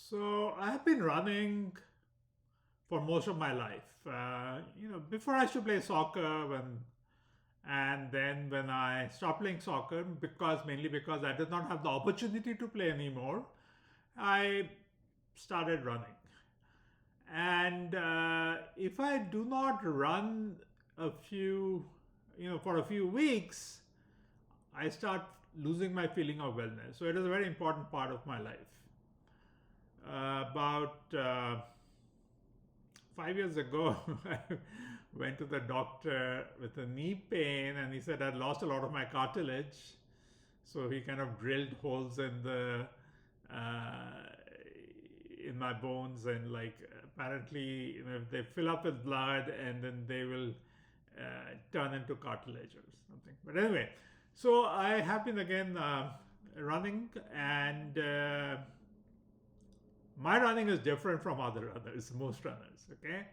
So I have been running for most of my life. Before I used to play soccer, and then when I stopped playing soccer, mainly because I did not have the opportunity to play anymore, I started running. And if I do not run for a few weeks, I start losing my feeling of wellness. So it is a very important part of my life. About 5 years ago, I went to the doctor with a knee pain, and he said I'd lost a lot of my cartilage. So he kind of drilled holes uh, in my bones, and apparently, they fill up with blood, and then they will turn into cartilage or something. But anyway, so I have been again running, and my running is different from other runners, most runners. Okay.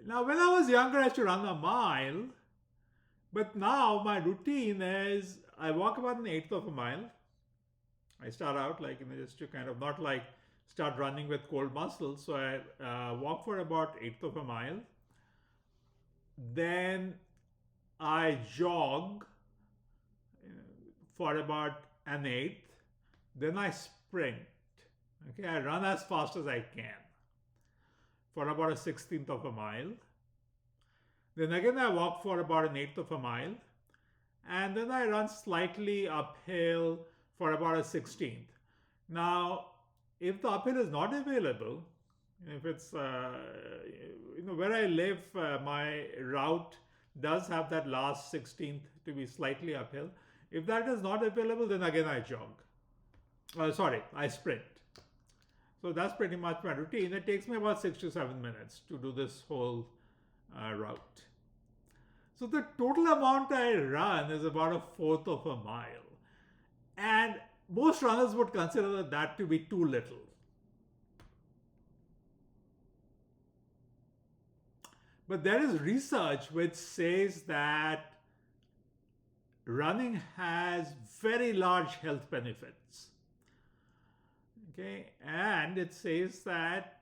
Now, when I was younger, I used to run a mile, but now my routine is I walk about an eighth of a mile. I start out just to kind of not like start running with cold muscles. So I walk for about eighth of a mile. Then I jog for about an eighth. Then I sprint. Okay, I run as fast as I can for about a sixteenth of a mile. Then again, I walk for about an eighth of a mile. And then I run slightly uphill for about a sixteenth. Now, if the uphill is not available, if it's, where I live, my route does have that last sixteenth to be slightly uphill. If that is not available, then again I jog. I sprint. So that's pretty much my routine. It takes me about 6 to 7 minutes to do this whole route. So the total amount I run is about a fourth of a mile. And most runners would consider that to be too little. But there is research which says that running has very large health benefits. Okay, and it says that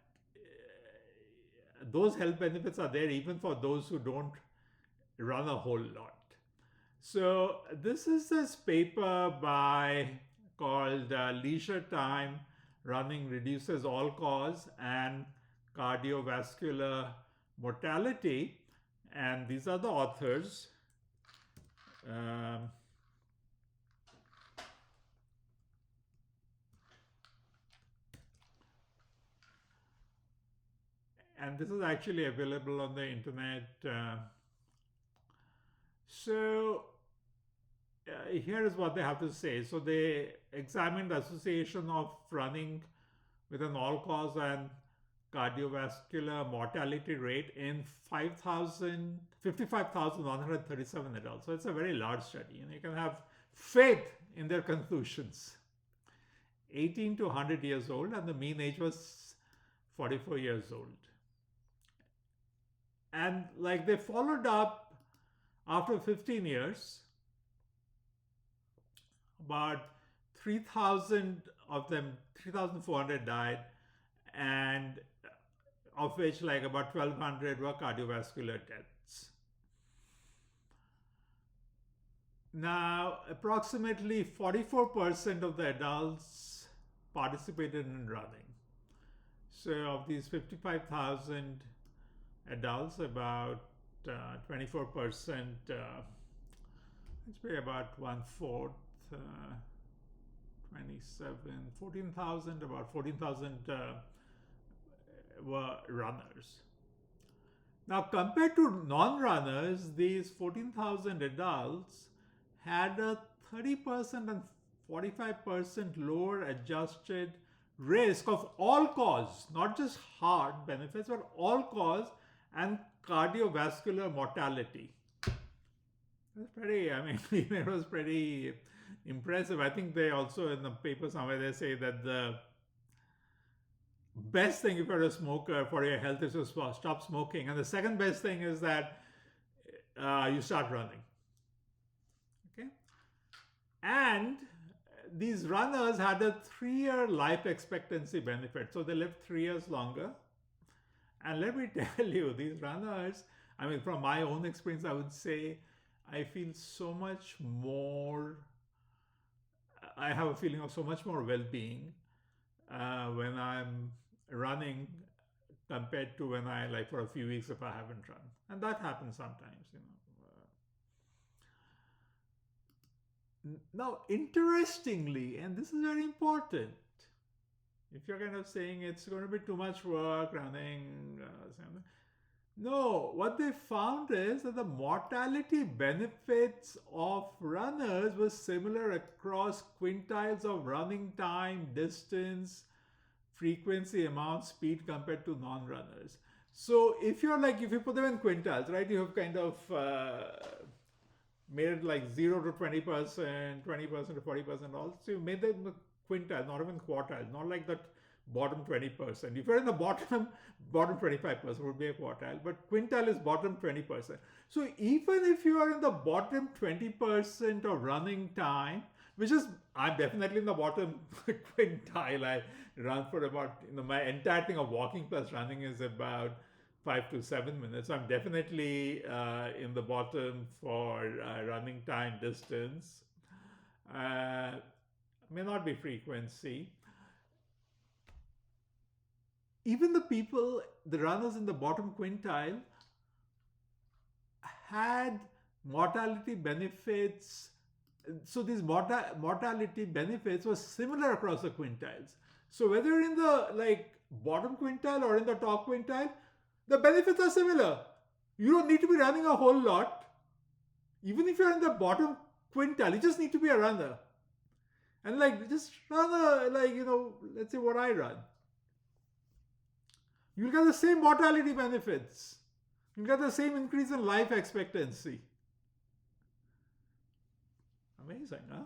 those health benefits are there even for those who don't run a whole lot. So this is this paper called Leisure Time Running Reduces All Cause and Cardiovascular Mortality, and these are the authors. And this is actually available on the internet. Here is what they have to say. So they examined the association of running with an all-cause and cardiovascular mortality rate in 55,137 adults. So it's a very large study, and you can have faith in their conclusions. 18 to 100 years old, and the mean age was 44 years old. And they followed up after 15 years, about 3,000 of them, 3,400 died, and of which about 1,200 were cardiovascular deaths. Now, approximately 44% of the adults participated in running. So of these 55,000 adults, about 24%, it's be about one-fourth, 27, 14,000, about 14,000 were runners. Now, compared to non-runners, these 14,000 adults had a 30% and 45% lower adjusted risk of all cause, not just heart benefits, but all cause and cardiovascular mortality. It was pretty impressive. I think they also, in the paper somewhere, they say that the best thing if you're a smoker for your health is to stop smoking. And the second best thing is that you start running. Okay. And these runners had a 3-year life expectancy benefit. So they lived 3 years longer. And let me tell you, these runners, I mean, from my own experience, I would say I feel so much more, I have a feeling of so much more well-being when I'm running compared to when I, like, for a few weeks if I haven't run. And that happens sometimes, you know. Now, interestingly, and this is very important, if you're kind of saying it's going to be too much work running, no, what they found is that the mortality benefits of runners was similar across quintiles of running time, distance, frequency, amount, speed compared to non-runners. So if you're like, if you put them in quintiles, right, you have kind of made it like 0 to 20%, 20% to 40%, also you made them quintile, not even quartile, not like that bottom 20%. If you're in the bottom 25% would be a quartile, but quintile is bottom 20%. So even if you are in the bottom 20% of running time, which is, I'm definitely in the bottom quintile. I run for about, my entire thing of walking plus running is about 5 to 7 minutes. So I'm definitely in the bottom for running time, distance. May not be frequency. Even the runners in the bottom quintile had mortality benefits. So these mortality benefits were similar across the quintiles. So whether you're in the bottom quintile or in the top quintile, the benefits are similar. You don't need to be running a whole lot. Even if you're in the bottom quintile, you just need to be a runner. And just run let's say what I run. You'll get the same mortality benefits. You'll get the same increase in life expectancy. Amazing, huh?